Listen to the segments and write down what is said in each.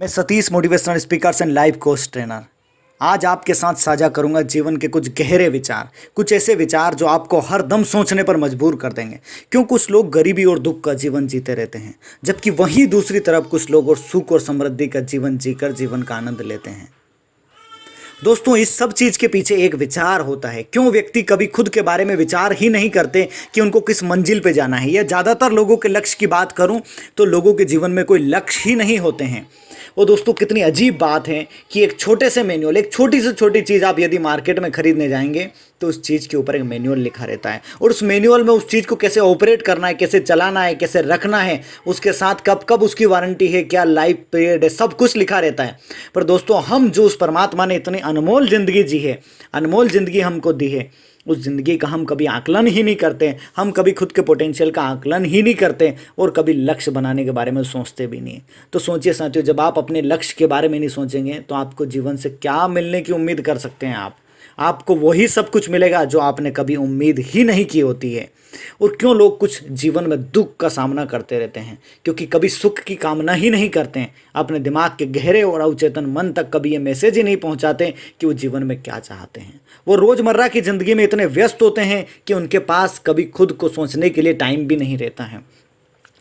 मैं Satish motivational speakers and life coach trainer. आज आपके साथ साझा करूंगा जीवन के कुछ गहरे विचार, कुछ ऐसे विचार जो आपको हर दम सोचने पर मजबूर कर देंगे। क्यों कुछ लोग गरीबी और दुख का जीवन जीते रहते हैं, जबकि वहीं दूसरी तरफ कुछ लोग और सुख और समृद्धि का जीवन जीकर जीवन का आनंद लेते हैं। दोस्तों, इस सब चीज के पीछे एक विचार होता है। क्यों व्यक्ति कभी खुद के बारे में विचार ही नहीं करते कि उनको किस मंजिल पे जाना है। या ज़्यादातर लोगों के लक्ष्य की बात करूं तो लोगों के जीवन में कोई लक्ष्य ही नहीं होते हैं। और दोस्तों, कितनी अजीब बात है कि एक छोटे से मैनुअल, एक छोटी से छोटी चीज़ आप यदि मार्केट में खरीदने जाएंगे तो उस चीज़ के ऊपर एक मैनुअल लिखा रहता है, और उस मैनुअल में उस चीज़ को कैसे ऑपरेट करना है, कैसे चलाना है, कैसे रखना है, उसके साथ कब कब उसकी वारंटी है, क्या लाइफ पीरियड है, सब कुछ लिखा रहता है। पर दोस्तों, हम जो उस परमात्मा ने इतनी अनमोल ज़िंदगी जी है, अनमोल ज़िंदगी हमको दी है, उस ज़िंदगी का हम कभी आकलन ही नहीं करते। हम कभी खुद के पोटेंशियल का आकलन ही नहीं करते और कभी लक्ष्य बनाने के बारे में सोचते भी नहीं। तो सोचिए साथियों, जब आप अपने लक्ष्य के बारे में नहीं सोचेंगे तो आपको जीवन से क्या मिलने की उम्मीद कर सकते हैं। आपको वही सब कुछ मिलेगा जो आपने कभी उम्मीद ही नहीं की होती है। और क्यों लोग कुछ जीवन में दुख का सामना करते रहते हैं? क्योंकि कभी सुख की कामना ही नहीं करते हैं। अपने दिमाग के गहरे और अवचेतन मन तक कभी ये मैसेज ही नहीं पहुंचाते कि वो जीवन में क्या चाहते हैं। वो रोज़मर्रा की ज़िंदगी में इतने व्यस्त होते हैं कि उनके पास कभी खुद को सोचने के लिए टाइम भी नहीं रहता है।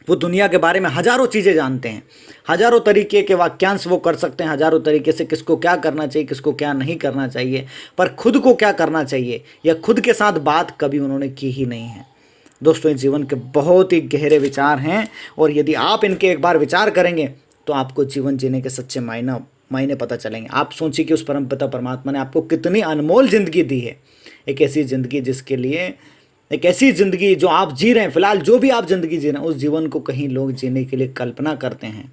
वो दुनिया के बारे में हज़ारों चीज़ें जानते हैं, हज़ारों तरीके के वाक्यांश वो कर सकते हैं, हज़ारों तरीके से किसको क्या करना चाहिए, किसको क्या नहीं करना चाहिए, पर खुद को क्या करना चाहिए या खुद के साथ बात कभी उन्होंने की ही नहीं है। दोस्तों, ये जीवन के बहुत ही गहरे विचार हैं, और यदि आप इनके एक बार विचार करेंगे तो आपको जीवन जीने के सच्चे मायने पता चलेंगे। आप सोचिए कि उस परमपिता परमात्मा ने आपको कितनी अनमोल ज़िंदगी दी है। एक ऐसी ज़िंदगी जिसके लिए, एक ऐसी ज़िंदगी जो आप जी रहे हैं, फिलहाल जो भी आप ज़िंदगी जी रहे हैं, उस जीवन को कहीं लोग जीने के लिए कल्पना करते हैं,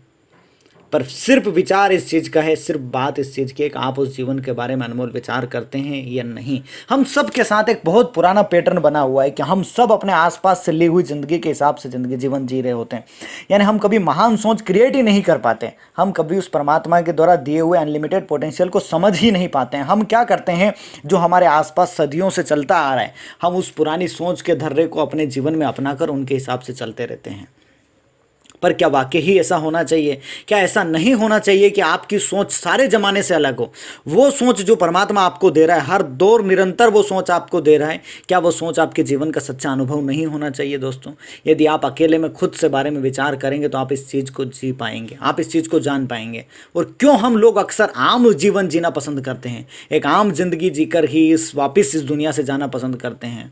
पर सिर्फ विचार इस चीज़ का है, सिर्फ बात इस चीज़ की है कि आप उस जीवन के बारे में अनमोल विचार करते हैं या नहीं। हम सब के साथ एक बहुत पुराना पैटर्न बना हुआ है कि हम सब अपने आसपास से ली हुई ज़िंदगी के हिसाब से ज़िंदगी जीवन जी रहे होते हैं। यानी हम कभी महान सोच क्रिएट ही नहीं कर पाते। हम कभी उस परमात्मा के द्वारा दिए हुए अनलिमिटेड पोटेंशियल को समझ ही नहीं पाते हैं। हम क्या करते हैं, जो हमारे आसपास सदियों से चलता आ रहा है, हम उस पुरानी सोच के धर्रे को अपने जीवन में अपनाकर उनके हिसाब से चलते रहते हैं। पर क्या वाकई ही ऐसा होना चाहिए? क्या ऐसा नहीं होना चाहिए कि आपकी सोच सारे ज़माने से अलग हो? वो सोच जो परमात्मा आपको दे रहा है, हर दौर निरंतर वो सोच आपको दे रहा है, क्या वो सोच आपके जीवन का सच्चा अनुभव नहीं होना चाहिए? दोस्तों, यदि आप अकेले में खुद से बारे में विचार करेंगे तो आप इस चीज़ को जी पाएंगे, आप इस चीज़ को जान पाएंगे। और क्यों हम लोग अक्सर आम जीवन जीना पसंद करते हैं, एक आम जिंदगी जीकर ही वापिस इस दुनिया से जाना पसंद करते हैं?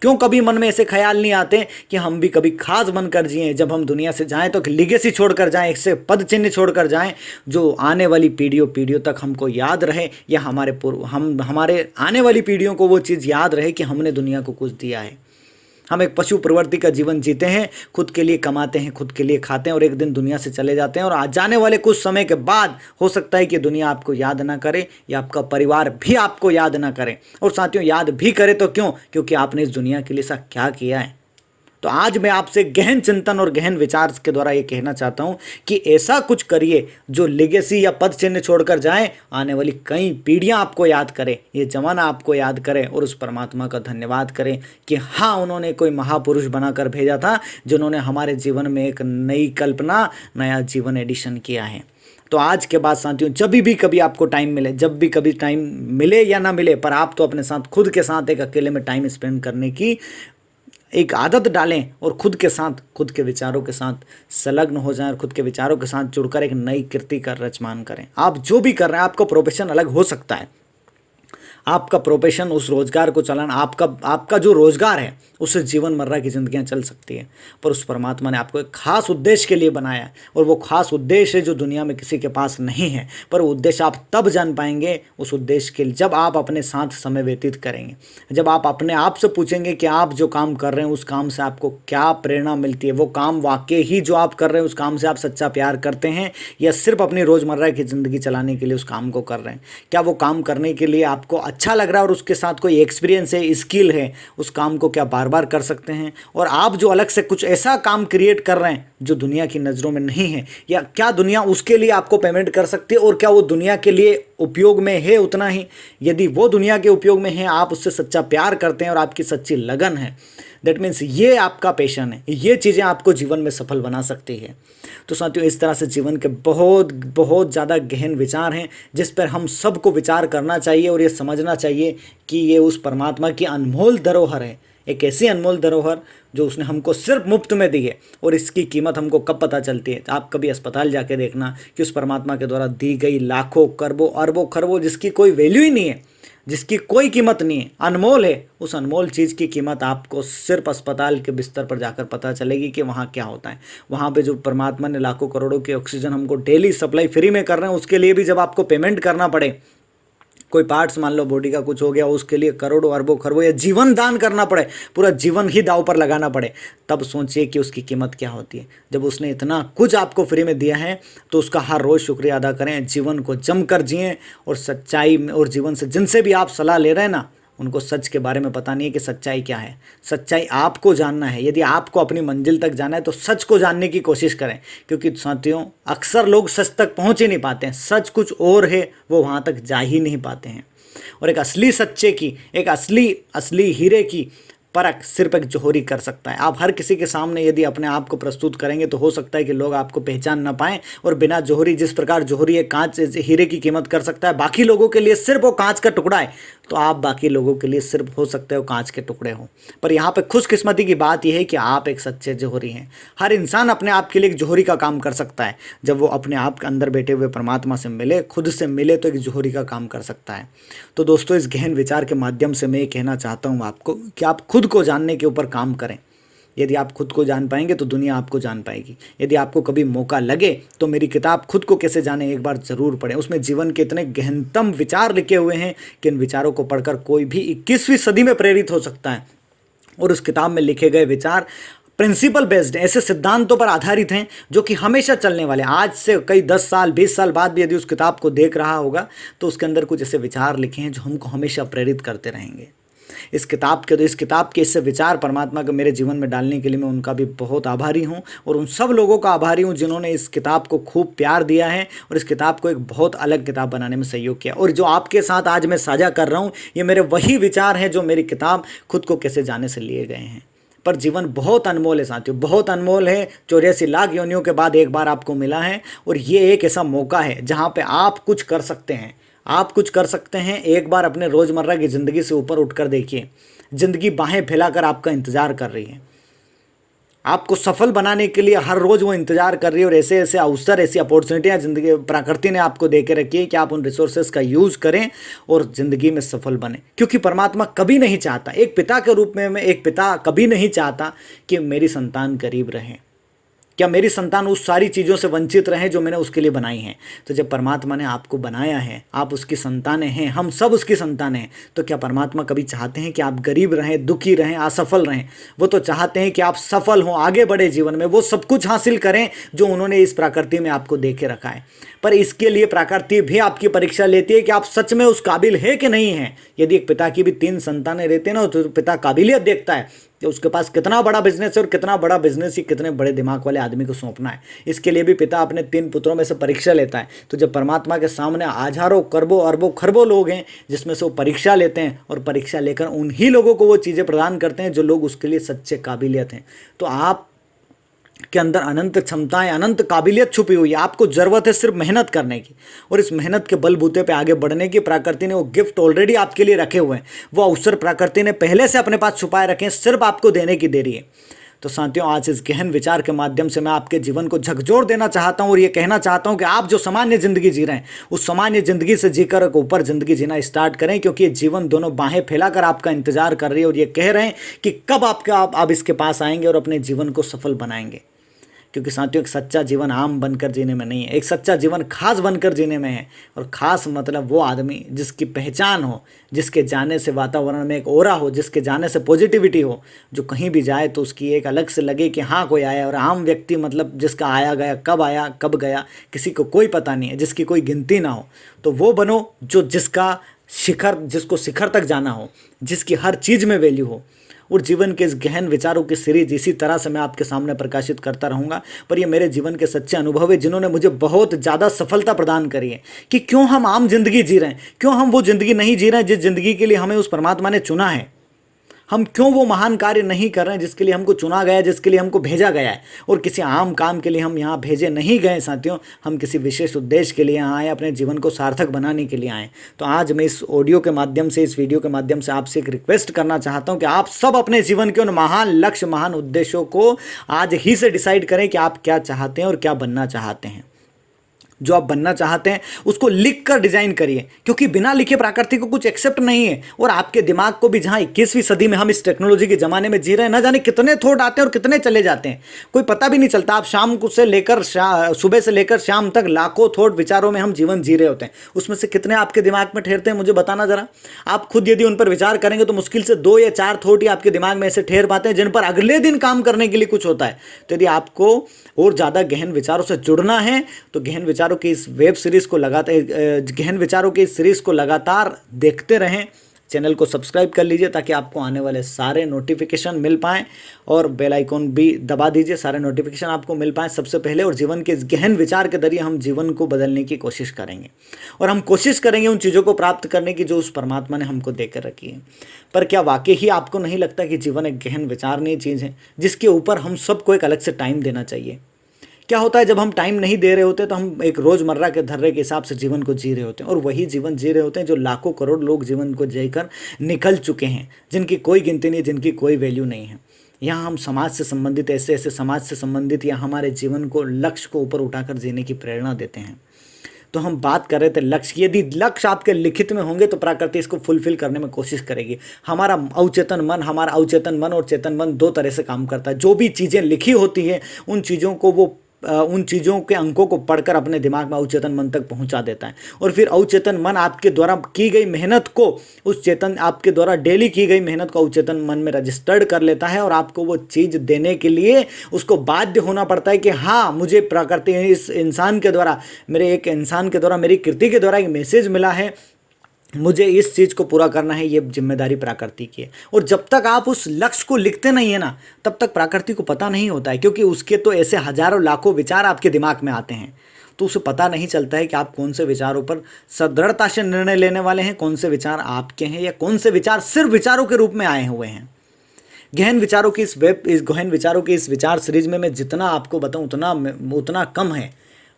क्यों कभी मन में ऐसे ख्याल नहीं आते कि हम भी कभी खास बनकर जिएं, जब हम दुनिया से जाएं तो एक लिगेसी छोड़कर जाएं, एक से पद चिन्ह छोड़कर जाएं, जो आने वाली पीढ़ियों तक हमको याद रहे, या हमारे आने वाली पीढ़ियों को वो चीज़ याद रहे कि हमने दुनिया को कुछ दिया है। हम एक पशु प्रवृत्ति का जीवन जीते हैं, खुद के लिए कमाते हैं, खुद के लिए खाते हैं, और एक दिन दुनिया से चले जाते हैं। और आज जाने वाले कुछ समय के बाद हो सकता है कि दुनिया आपको याद ना करे, या आपका परिवार भी आपको याद ना करे। और साथियों, याद भी करे तो क्यों? क्योंकि आपने इस दुनिया के लिए ऐसा क्या किया है। तो आज मैं आपसे गहन चिंतन और गहन विचार के द्वारा ये कहना चाहता हूँ कि ऐसा कुछ करिए जो लेगेसी या पद चिन्ह छोड़कर जाए, आने वाली कई पीढ़ियाँ आपको याद करें, ये जमाना आपको याद करे, और उस परमात्मा का धन्यवाद करें कि हाँ, उन्होंने कोई महापुरुष बनाकर भेजा था, जिन्होंने हमारे जीवन में एक नई कल्पना, नया जीवन एडिशन किया है। तो आज के बाद साथियों, जब भी कभी आपको टाइम मिले, जब भी कभी टाइम मिले या ना मिले, पर आप तो अपने साथ, खुद के साथ एक अकेले में टाइम स्पेंड करने की एक आदत डालें, और खुद के साथ, खुद के विचारों के साथ संलग्न हो जाएं, और खुद के विचारों के साथ जुड़कर एक नई कृति का रचमान करें। आप जो भी कर रहे हैं, आपका प्रोफेशन अलग हो सकता है, आपका प्रोफेशन, उस रोजगार को चलाना, आपका जो रोजगार है, उससे जीवन मर्रा की ज़िंदगियाँ चल सकती है। पर उस परमात्मा ने आपको एक खास उद्देश्य के लिए बनाया है, और वो खास उद्देश्य है जो दुनिया में किसी के पास नहीं है। पर वो उद्देश्य आप तब जान पाएंगे, उस उद्देश्य के लिए, जब आप अपने साथ समय व्यतीत करेंगे, जब आप अपने आप से पूछेंगे कि आप जो काम कर रहे हैं उस काम से आपको क्या प्रेरणा मिलती है। वो काम वाकई ही जो आप कर रहे हैं उस काम से आप सच्चा प्यार करते हैं, या सिर्फ अपनी रोज़मर्रा की ज़िंदगी चलाने के लिए उस काम को कर रहे हैं? क्या वो काम करने के लिए आपको अच्छा लग रहा है और उसके साथ कोई एक्सपीरियंस है, स्किल है, उस काम को क्या बार बार कर सकते हैं? और आप जो अलग से कुछ ऐसा काम क्रिएट कर रहे हैं जो दुनिया की नज़रों में नहीं है, या क्या दुनिया उसके लिए आपको पेमेंट कर सकती है, और क्या वो दुनिया के लिए उपयोग में है उतना ही? यदि वो दुनिया के उपयोग में है, आप उससे सच्चा प्यार करते हैं और आपकी सच्ची लगन है, दैट मीन्स ये आपका पैशन है, ये चीज़ें आपको जीवन में सफल बना सकती है। तो साथियों, इस तरह से जीवन के बहुत बहुत ज़्यादा गहन विचार हैं जिस पर हम सबको विचार करना चाहिए और ये समझना चाहिए कि ये उस परमात्मा की अनमोल धरोहर है, एक ऐसी अनमोल धरोहर जो उसने हमको सिर्फ मुफ्त में दी है। और इसकी कीमत हमको कब पता चलती है? आप कभी अस्पताल जाके देखना कि उस परमात्मा के द्वारा दी गई लाखों करोड़ों अरबों खरबों जिसकी कोई वैल्यू ही नहीं है, जिसकी कोई कीमत नहीं है, अनमोल है, उस अनमोल चीज़ की कीमत आपको सिर्फ अस्पताल के बिस्तर पर जाकर पता चलेगी कि वहाँ क्या होता है। वहाँ पे जो परमात्मा ने लाखों करोड़ों की ऑक्सीजन हमको डेली सप्लाई फ्री में कर रहे हैं, उसके लिए भी जब आपको पेमेंट करना पड़े, कोई पार्ट्स मान लो बॉडी का कुछ हो गया, उसके लिए करोड़ों अरबों खरबों या जीवन दान करना पड़े, पूरा जीवन ही दांव पर लगाना पड़े, तब सोचिए कि उसकी कीमत क्या होती है। जब उसने इतना कुछ आपको फ्री में दिया है तो उसका हर रोज़ शुक्रिया अदा करें, जीवन को जमकर जिएं और सच्चाई में, और जीवन से जिनसे भी आप सलाह ले रहे हैं ना, उनको सच के बारे में पता नहीं है कि सच्चाई क्या है। सच्चाई आपको जानना है। यदि आपको अपनी मंजिल तक जाना है तो सच को जानने की कोशिश करें, क्योंकि साथियों अक्सर लोग सच तक पहुंच ही नहीं पाते हैं। सच कुछ और है, वो वहां तक जा ही नहीं पाते हैं। और एक असली सच्चे की, एक असली हीरे की परख सिर्फ एक जोहरी कर सकता है। आप हर किसी के सामने यदि अपने आप को प्रस्तुत करेंगे तो हो सकता है कि लोग आपको पहचान ना पाएं, और बिना जोहरी, जिस प्रकार जोहरी एक कांच हीरे की कीमत कर सकता है, बाकी लोगों के लिए सिर्फ वो कांच का टुकड़ा है, तो आप बाकी लोगों के लिए सिर्फ हो सकते हो कांच के टुकड़े हो। पर यहाँ पे खुशकिस्मती की बात यह है कि आप एक सच्चे जोहरी हैं। हर इंसान अपने आप के लिए एक जोहरी का काम कर सकता है। जब वो अपने आप के अंदर बैठे हुए परमात्मा से मिले, खुद से मिले, तो एक जोहरी का काम कर सकता है। तो दोस्तों, इस गहन विचार के माध्यम से मैं ये कहना चाहता हूँ आपको कि आप खुद को जानने के ऊपर काम करें। यदि आप खुद को जान पाएंगे तो दुनिया आपको जान पाएगी। यदि आपको कभी मौका लगे तो मेरी किताब खुद को कैसे जाने एक बार ज़रूर पढ़ें। उसमें जीवन के इतने गहनतम विचार लिखे हुए हैं कि इन विचारों को पढ़कर कोई भी 21वीं सदी में प्रेरित हो सकता है। और उस किताब में लिखे गए विचार प्रिंसिपल बेस्ड, ऐसे सिद्धांतों पर आधारित हैं जो कि हमेशा चलने वाले। आज से कई 10 साल 20 साल बाद भी यदि उस किताब को देख रहा होगा तो उसके अंदर कुछ ऐसे विचार लिखे हैं जो हमको हमेशा प्रेरित करते रहेंगे। इस किताब के इससे विचार परमात्मा को मेरे जीवन में डालने के लिए मैं उनका भी बहुत आभारी हूँ, और उन सब लोगों का आभारी हूँ जिन्होंने इस किताब को खूब प्यार दिया है और इस किताब को एक बहुत अलग किताब बनाने में सहयोग किया। और जो आपके साथ आज मैं साझा कर रहा हूँ, ये मेरे वही विचार हैं जो मेरी किताब खुद को कैसे जाने से लिए गए हैं। पर जीवन बहुत अनमोल है साथियों, बहुत अनमोल है। 84 लाख योनियों के बाद एक बार आपको मिला है, और ये एक ऐसा मौका है जहाँ पे आप कुछ कर सकते हैं। आप कुछ कर सकते हैं। एक बार अपने रोज़मर्रा की ज़िंदगी से ऊपर उठकर देखिए। ज़िंदगी बाहें फैलाकर आपका इंतज़ार कर रही है। आपको सफल बनाने के लिए हर रोज़ वो इंतज़ार कर रही है, और ऐसे ऐसे अवसर, ऐसी अपॉर्चुनिटियाँ ज़िंदगी प्रकृति ने आपको दे के रखी है कि आप उन रिसोर्सेज का यूज़ करें और ज़िंदगी में सफल बने। क्योंकि परमात्मा कभी नहीं चाहता, एक पिता के रूप में एक पिता कभी नहीं चाहता कि मेरी संतान गरीब रहे, क्या मेरी संतान उस सारी चीज़ों से वंचित रहे जो मैंने उसके लिए बनाई हैं। तो जब परमात्मा ने आपको बनाया है, आप उसकी संतानें हैं, हम सब उसकी संतानें हैं, तो क्या परमात्मा कभी चाहते हैं कि आप गरीब रहें, दुखी रहें, असफल रहें? वो तो चाहते हैं कि आप सफल हों, आगे बढ़े जीवन में, वो सब कुछ हासिल करें जो उन्होंने इस प्रकृति में आपको दे के रखा है। पर इसके लिए प्रकृति भी आपकी परीक्षा लेती है कि आप सच में उस काबिल है कि नहीं है। यदि एक पिता की भी 3 संतानें रहती हैं ना, तो पिता काबिलियत देखता है कि उसके पास कितना बड़ा बिजनेस है, और कितना बड़ा बिजनेस ही कितने बड़े दिमाग वाले आदमी को सौंपना है। इसके लिए भी पिता अपने 3 पुत्रों में से परीक्षा लेता है। तो जब परमात्मा के सामने हजारों करोड़ों अरबों खरबों लोग हैं जिसमें से वो परीक्षा लेते हैं, और परीक्षा लेकर उन्हीं लोगों को वो चीज़ें प्रदान करते हैं जो लोग उसके लिए सच्चे काबिलियत हैं। तो आप के अंदर अनंत क्षमताएं, अनंत काबिलियत छुपी हुई है। आपको ज़रूरत है सिर्फ मेहनत करने की, और इस मेहनत के बलबूते पे आगे बढ़ने की प्रकृति ने वो गिफ्ट ऑलरेडी आपके लिए रखे हुए हैं। वो अवसर प्रकृति ने पहले से अपने पास छुपाए रखे हैं, सिर्फ आपको देने की देरी है। तो साथियों, आज इस गहन विचार के माध्यम से मैं आपके जीवन को झकझोर देना चाहता हूँ, और ये कहना चाहता हूँ कि आप जो सामान्य ज़िंदगी जी रहे हैं, उस सामान्य ज़िंदगी से जीकर ऊपर ज़िंदगी जीना स्टार्ट करें, क्योंकि ये जीवन दोनों बाहें फैलाकर आपका इंतजार कर रही है, और ये कह रहे हैं कि कब आप इसके पास आएंगे और अपने जीवन को सफल बनाएंगे। क्योंकि साथियों, एक सच्चा जीवन आम बनकर जीने में नहीं है, एक सच्चा जीवन खास बनकर जीने में है। और खास मतलब वो आदमी जिसकी पहचान हो, जिसके जाने से वातावरण में एक ओरा हो, जिसके जाने से पॉजिटिविटी हो, जो कहीं भी जाए तो उसकी एक अलग से लगे कि हाँ कोई आया। और आम व्यक्ति मतलब जिसका आया कब गया किसी को कोई पता नहीं है, जिसकी कोई गिनती ना हो, तो वो बनो जो जिसको शिखर तक जाना हो, जिसकी हर चीज़ में वैल्यू हो। और जीवन के इस गहन विचारों की सीरीज इसी तरह से मैं आपके सामने प्रकाशित करता रहूँगा। पर ये मेरे जीवन के सच्चे अनुभव है जिन्होंने मुझे बहुत ज़्यादा सफलता प्रदान करी है। कि क्यों हम आम जिंदगी जी रहे हैं, क्यों हम वो ज़िंदगी नहीं जी रहे हैं जिस ज़िंदगी के लिए हमें उस परमात्मा ने चुना है। हम क्यों वो महान कार्य नहीं कर रहे हैं जिसके लिए हमको चुना गया है, जिसके लिए हमको भेजा गया है। और किसी आम काम के लिए हम यहाँ भेजे नहीं गए साथियों, हम किसी विशेष उद्देश्य के लिए यहाँ आए, अपने जीवन को सार्थक बनाने के लिए आए। तो आज मैं इस ऑडियो के माध्यम से, इस वीडियो के माध्यम से आपसे एक रिक्वेस्ट करना चाहता हूँ कि आप सब अपने जीवन के उन महान लक्ष्य, महान उद्देश्यों को आज ही से डिसाइड करें कि आप क्या चाहते हैं और क्या बनना चाहते हैं। जो आप बनना चाहते हैं उसको लिख कर डिजाइन करिए, क्योंकि बिना लिखे प्रकृति को कुछ एक्सेप्ट नहीं है। और आपके दिमाग को भी, जहां 21वीं सदी में हम इस टेक्नोलॉजी के जमाने में जी रहे हैं, ना जाने कितने थॉट आते हैं और कितने चले जाते हैं, कोई पता भी नहीं चलता। आप शाम को से लेकर सुबह से लेकर शाम तक लाखों थॉट, विचारों में हम जीवन जी रहे होते हैं। उसमें से कितने आपके दिमाग में ठहरते हैं, मुझे बताना जरा। आप खुद यदि उन पर विचार करेंगे तो मुश्किल से 2 या 4 थॉट ही आपके दिमाग में ऐसे ठहर पाते हैं जिन पर अगले दिन काम करने के लिए कुछ होता है। तो यदि आपको और ज़्यादा गहन विचारों से जुड़ना है तो गहन विचारों की इस वेब सीरीज को गहन विचारों की इस सीरीज को लगातार देखते रहें। चैनल को सब्सक्राइब कर लीजिए ताकि आपको आने वाले सारे नोटिफिकेशन मिल पाएँ, और बेल आइकॉन भी दबा दीजिए, सारे नोटिफिकेशन आपको मिल पाएँ सबसे पहले। और जीवन के इस गहन विचार के जरिए हम जीवन को बदलने की कोशिश करेंगे, और हम कोशिश करेंगे उन चीज़ों को प्राप्त करने की जो उस परमात्मा ने हमको देकर रखी है। पर क्या वाकई ही आपको नहीं लगता कि जीवन एक गहन विचारणीय चीज़ है जिसके ऊपर हम सबको एक अलग से टाइम देना चाहिए? क्या होता है जब हम टाइम नहीं दे रहे होते तो हम एक रोज़मर्रा के धर्रे के हिसाब से जीवन को जी रहे होते हैं, और वही जीवन जी रहे होते हैं जो लाखों करोड़ लोग जीवन को जीकर निकल चुके हैं, जिनकी कोई गिनती नहीं, जिनकी कोई वैल्यू नहीं है। यहाँ हम समाज से संबंधित, ऐसे ऐसे समाज से संबंधित या हमारे जीवन को, लक्ष्य को ऊपर उठाकर जीने की प्रेरणा देते हैं। तो हम बात कर रहे थे लक्ष्य की। यदि लक्ष्य आपके लिखित में होंगे तो प्रकृति इसको फुलफिल करने में कोशिश करेगी। हमारा अवचेतन मन और चेतन मन 2 तरह से काम करता है। जो भी चीज़ें लिखी होती है उन चीज़ों के अंकों को पढ़कर अपने दिमाग में अवचेतन मन तक पहुंचा देता है, और फिर अवचेतन मन आपके द्वारा की गई मेहनत को, आपके द्वारा डेली की गई मेहनत को अवचेतन मन में रजिस्टर्ड कर लेता है, और आपको वो चीज़ देने के लिए उसको बाध्य होना पड़ता है कि हाँ, मुझे प्रकृति, इस इंसान के द्वारा, मेरी कृति के द्वारा एक मैसेज मिला है, मुझे इस चीज़ को पूरा करना है, ये जिम्मेदारी प्रकृति की है। और जब तक आप उस लक्ष्य को लिखते नहीं है ना, तब तक प्रकृति को पता नहीं होता है, क्योंकि उसके तो ऐसे हजारों लाखों विचार आपके दिमाग में आते हैं, तो उसे पता नहीं चलता है कि आप कौन से विचारों पर सदृढ़ता से निर्णय लेने वाले हैं, कौन से विचार आपके हैं, या कौन से विचार सिर्फ विचारों के रूप में आए हुए हैं। गहन विचारों की इस विचार सीरीज में मैं जितना आपको बताऊँ उतना कम है।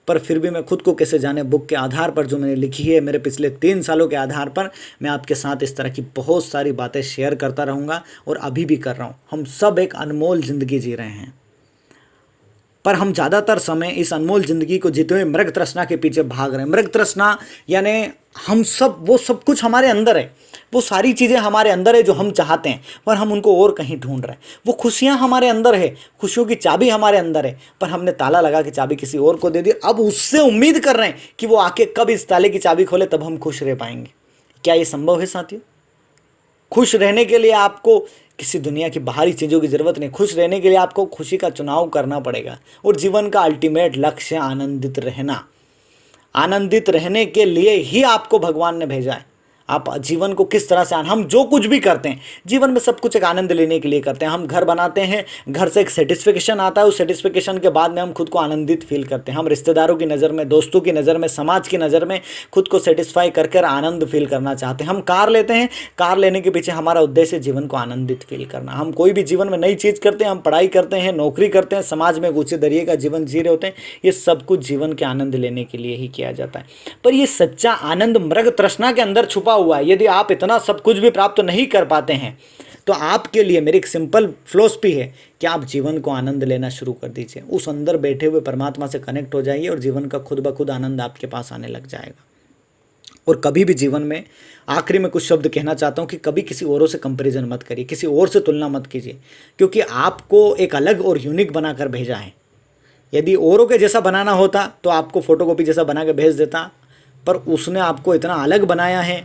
पर फिर भी मैं खुद को कैसे जाने बुक के आधार पर जो मैंने लिखी है, मेरे पिछले 3 सालों के आधार पर मैं आपके साथ इस तरह की बहुत सारी बातें शेयर करता रहूँगा, और अभी भी कर रहा हूँ। हम सब एक अनमोल ज़िंदगी जी रहे हैं, पर हम ज़्यादातर समय इस अनमोल ज़िंदगी को जीते हुए मृग तृष्णा के पीछे भाग रहे हैं। मृग तृष्णा यानी हम सब, वो सब कुछ हमारे अंदर है, वो सारी चीज़ें हमारे अंदर है जो हम चाहते हैं, पर हम उनको और कहीं ढूंढ रहे हैं। वो खुशियाँ हमारे अंदर है, खुशियों की चाबी हमारे अंदर है, पर हमने ताला लगा के चाबी किसी और को दे दी। अब उससे उम्मीद कर रहे हैं कि वो आके कब इस ताले की चाबी खोले, तब हम खुश रह पाएंगे। क्या ये संभव है साथियों? खुश रहने के लिए आपको किसी दुनिया की बाहरी चीज़ों की ज़रूरत नहीं। खुश रहने के लिए आपको खुशी का चुनाव करना पड़ेगा, और जीवन का अल्टीमेट लक्ष्य है आनंदित रहना। आनंदित रहने के लिए ही आपको भगवान ने भेजा है। आप जीवन को किस तरह से, हम जो कुछ भी करते हैं जीवन में सब कुछ एक आनंद लेने के लिए करते हैं। हम घर बनाते हैं, घर से एक सेटिस्फेक्शन आता है, उस सेटिस्फेक्शन के बाद में हम खुद को आनंदित फील करते हैं। हम रिश्तेदारों की नज़र में, दोस्तों की नज़र में, समाज की नज़र में खुद को सेटिस्फाई कर आनंद फील करना चाहते हैं। हम कार लेते हैं, कार लेने के पीछे हमारा उद्देश्य जीवन को आनंदित फील करना। हम कोई भी जीवन में नई चीज़ करते हैं, हम पढ़ाई करते हैं, नौकरी करते हैं, समाज में ऊँचे दरिये का जीवन जी रहे होते हैं, ये सब कुछ जीवन के आनंद लेने के लिए ही किया जाता है। पर ये सच्चा आनंद मृग तृष्णा के अंदर छुपा हुआ है। यदि आप इतना सब कुछ भी प्राप्त नहीं कर पाते हैं तो आपके लिए मेरी एक सिंपल फिलॉसफी है कि आप जीवन को आनंद लेना शुरू कर दीजिए। उस अंदर बैठे हुए परमात्मा से कनेक्ट हो जाइए, और जीवन का खुद ब खुद आनंद आपके पास आने लग जाएगा। और कभी भी जीवन में, आखिरी में कुछ शब्द कहना चाहता हूँ कि कभी किसी औरों से कंपैरिजन मत करिए, किसी और से तुलना मत कीजिए, क्योंकि आपको एक अलग और यूनिक बनाकर भेजा है। यदि औरों के जैसा बनाना होता तो आपको फोटोकॉपी जैसा बना के भेज देता, पर उसने आपको इतना अलग बनाया है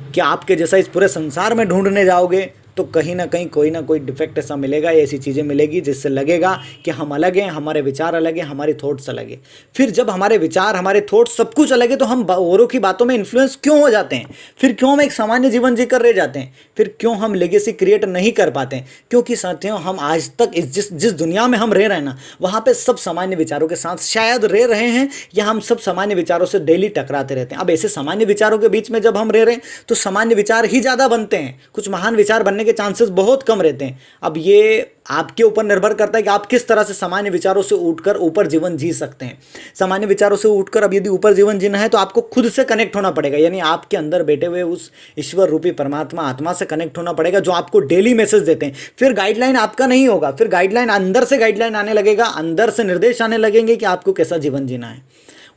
कि आपके जैसा इस पूरे संसार में ढूंढने जाओगे तो कहीं ना कहीं कोई ना कोई डिफेक्ट ऐसा मिलेगा, या ऐसी चीज़ें मिलेगी जिससे लगेगा कि हम अलग हैं, हमारे विचार अलग हैं, हमारी थॉट्स अलग हैं। फिर जब हमारे विचार, हमारे थॉट्स सब कुछ अलग है, तो हम औरों की बातों में इन्फ्लुएंस क्यों हो जाते हैं? फिर क्यों हम एक सामान्य जीवन जीकर रह जाते हैं? फिर क्यों हम लेगेसी क्रिएट नहीं कर पाते हैं? क्योंकि साथियों, हम आज तक जिस दुनिया में हम रह रहे हैं ना, वहाँ पर सब सामान्य विचारों के साथ शायद रह रहे हैं, या हम सब सामान्य विचारों से डेली टकराते रहते हैं। अब ऐसे सामान्य विचारों के बीच में जब हम रह रहे हैं तो सामान्य विचार ही ज़्यादा बनते हैं। कुछ महान विचार बनने के चांसेस बहुत कम रहते हैं। अब ये आपके ऊपर निर्भर करता है कि आप किस तरह से सामान्य विचारों से उठकर ऊपर जीवन जी सकते हैं। सामान्य विचारों से उठकर अब यदि ऊपर जीवन जीना है तो आपको खुद से कनेक्ट होना पड़ेगा, यानी आपके अंदर बैठे हुए उस ईश्वर रूपी परमात्मा आत्मा से कनेक्ट होना पड़ेगा, जो आपको डेली मैसेज देते हैं। फिर गाइडलाइन आपका नहीं होगा, फिर गाइडलाइन अंदर से गाइडलाइन आने लगेगा, अंदर से निर्देश आने लगेंगे कि आपको कैसा जीवन जीना है,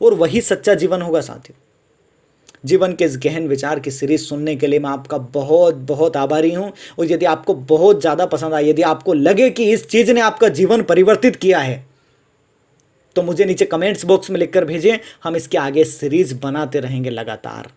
और वही सच्चा जीवन होगा साथियों। जीवन के इस गहन विचार की सीरीज सुनने के लिए मैं आपका बहुत बहुत आभारी हूं। और यदि आपको बहुत ज़्यादा पसंद आए, यदि आपको लगे कि इस चीज़ ने आपका जीवन परिवर्तित किया है, तो मुझे नीचे कमेंट्स बॉक्स में लिखकर भेजें। हम इसके आगे सीरीज बनाते रहेंगे लगातार।